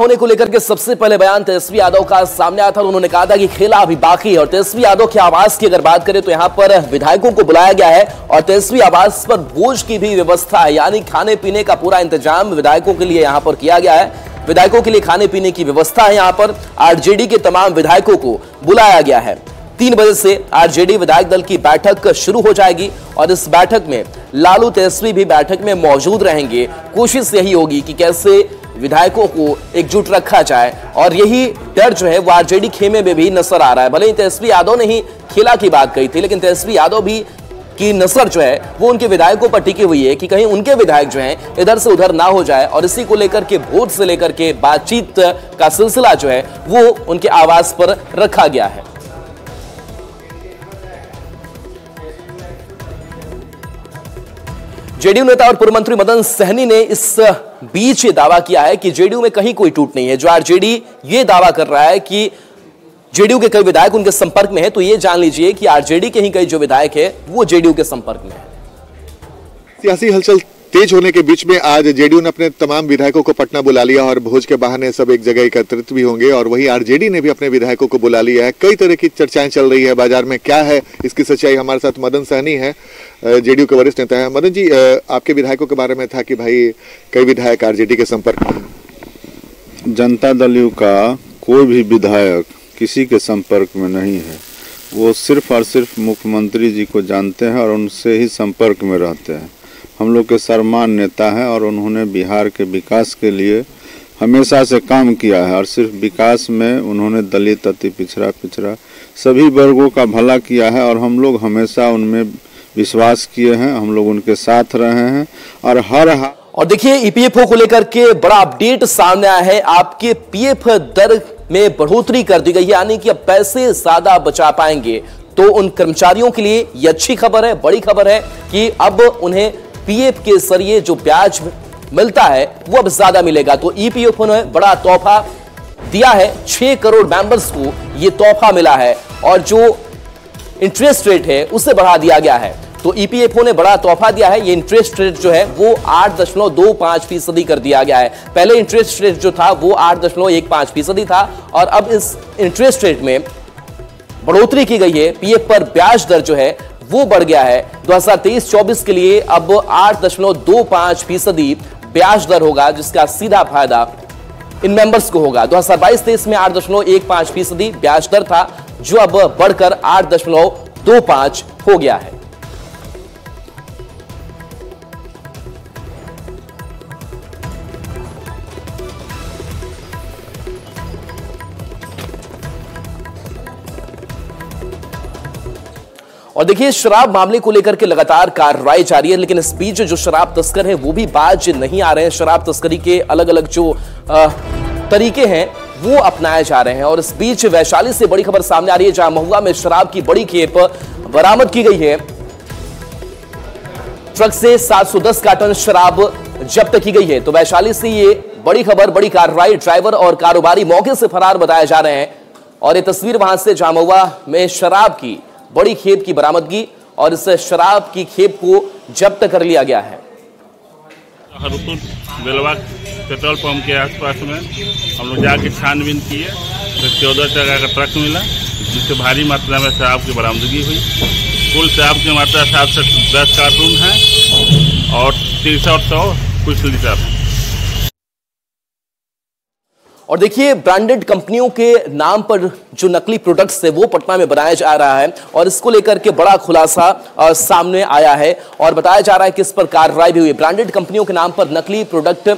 होने को लेकर के सबसे पहले बयान तेजस्वी यादव का सामने आया था। उन्होंने कहा था कि खेला अभी बाकी है। और तेजस्वी यादव के आवास की अगर बात करें तो यहां पर विधायकों को बुलाया गया है और तेजस्वी आवास पर भोज की भी व्यवस्था है, यानी खाने पीने का पूरा इंतजाम विधायकों के लिए यहां पर किया गया है। विधायकों के लिए खाने पीने की व्यवस्था है। यहां पर आरजेडी के तमाम विधायकों को बुलाया गया है। 3 बजे से आरजेडी विधायक दल की बैठक शुरू हो जाएगी और इस बैठक में लालू तेजस्वी भी बैठक में मौजूद रहेंगे। कोशिश यही होगी कि कैसे विधायकों को एकजुट रखा जाए और यही डर जो है वो आरजेडी खेमे में भी नजर आ रहा है। भले ही तेजस्वी यादव ने ही खेला की बात कही थी, लेकिन तेजस्वी यादव भी की नजर जो है वो उनके विधायकों पर टिकी हुई है कि कहीं उनके विधायक जो हैं इधर से उधर ना हो जाए। और इसी को लेकर के वोट से लेकर के बातचीत का सिलसिला जो है वो उनके आवास पर रखा गया है। जेडीयू नेता और पूर्व मंत्री मदन सहनी ने इस बीच ये दावा किया है कि जेडीयू में कहीं कोई टूट नहीं है। जो आरजेडी ये दावा कर रहा है कि जेडीयू के कई विधायक उनके संपर्क में है, तो ये जान लीजिए कि आरजेडी के ही कई जो विधायक है वो जेडीयू के संपर्क में है। सियासी हलचल तेज होने के बीच में आज जेडीयू ने अपने तमाम विधायकों को पटना बुला लिया और भोज के बहाने सब एक जगह एकत्रित भी होंगे। और वहीं आरजेडी ने भी अपने विधायकों को बुला लिया है। कई तरह की चर्चाएं चल रही है बाजार में, क्या है इसकी सच्चाई। हमारे साथ मदन सहनी है, जेडीयू के वरिष्ठ नेता है। मदन जी, आपके विधायकों के बारे में था कि भाई कई विधायक आरजेडी के संपर्क में। जनता दल यू का कोई भी विधायक किसी के संपर्क में नहीं है। वो सिर्फ और सिर्फ मुख्यमंत्री जी को जानते हैं और उनसे ही संपर्क में रहते हैं। हम लोग के सर्वमान्य नेता हैं और उन्होंने बिहार के विकास के लिए हमेशा से काम किया है और सिर्फ विकास में उन्होंने दलित, अति पिछड़ा सभी वर्गों का भला किया है और हम लोग हमेशा उनमें विश्वास किए हैं। हम लोग उनके साथ रहे हैं और और देखिए, ईपीएफओ को लेकर के बड़ा अपडेट सामने आया है। आपके पीएफ दर में बढ़ोतरी कर दी गई है, यानी कि अब पैसे ज्यादा बचा पाएंगे। तो उन कर्मचारियों के लिए ये अच्छी खबर है, बड़ी खबर है कि अब उन्हें पीएफ के जरिए जो ब्याज मिलता है वो अब ज्यादा मिलेगा। तो ईपीएफओ ने बड़ा तोहफा दिया है। 6 करोड़ मेंबर्स को ये तोहफा मिला है और जो इंटरेस्ट रेट है उसे बढ़ा दिया गया है। तो ईपीएफओ ने बड़ा तोहफा दिया है। ये इंटरेस्ट रेट जो है वो 8.25% कर दिया गया है। पहले इंटरेस्ट रेट जो था वो 8.15% था और अब इस इंटरेस्ट रेट में बढ़ोतरी की गई है। पीएफ पर ब्याज दर जो है वो बढ़ गया है। 2023-24 के लिए अब 8.25% ब्याज दर होगा, जिसका सीधा फायदा इन मेंबर्स को होगा। 2022-23 में 8.15% ब्याज दर था, जो अब बढ़कर 8.25 हो गया है। और देखिए, शराब मामले को लेकर के लगातार कार्रवाई जारी है, लेकिन इस बीच जो शराब तस्कर हैं वो भी बाज नहीं आ रहे हैं। शराब तस्करी के अलग अलग जो तरीके हैं वो अपनाए जा रहे हैं। और इस बीच वैशाली से बड़ी खबर सामने आ रही है, जहां महुआ में शराब की बड़ी खेप बरामद की गई है। ट्रक से 710 कार्टन शराब जब्त की गई है। तो वैशाली से ये बड़ी खबर, बड़ी कार्रवाई। ड्राइवर और कारोबारी मौके से फरार बताए जा रहे हैं। और ये तस्वीर वहां से, जहां महुआ में शराब की बड़ी खेप की बरामदगी और इस शराब की खेप को जब्त कर लिया गया है। बेलवा पेट्रोल पंप के आसपास में हम लोग जाके छानबीन किए तो 14 टका का ट्रक मिला, जिससे भारी मात्रा में शराब की बरामदगी हुई। कुल शराब की मात्रा 7 से 10 कार्टून है और 300 कुछ लीटर। और देखिए, ब्रांडेड कंपनियों के नाम पर जो नकली प्रोडक्ट्स है वो पटना में बनाया जा रहा है और इसको लेकर के बड़ा खुलासा सामने आया है और बताया जा रहा है कि इस पर कार्रवाई भी हुई। ब्रांडेड कंपनियों के नाम पर नकली प्रोडक्ट